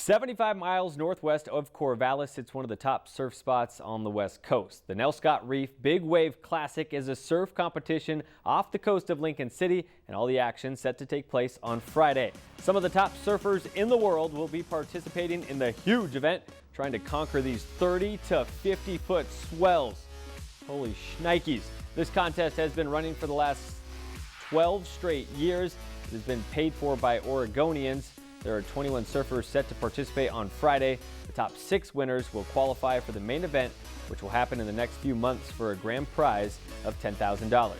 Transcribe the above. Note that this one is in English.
75 miles northwest of Corvallis, it's one of the top surf spots on the west coast. The Nelscott Reef Big Wave Classic is a surf competition off the coast of Lincoln City, and all the action set to take place on Friday. Some of the top surfers in the world will be participating in the huge event, trying to conquer these 30 to 50 foot swells. Holy shnikes. This contest has been running for the last 12 straight years. It has been paid for by Oregonians. There are 21 surfers set to participate on Friday. The top 6 winners will qualify for the main event, which will happen in the next few months for a grand prize of $10,000.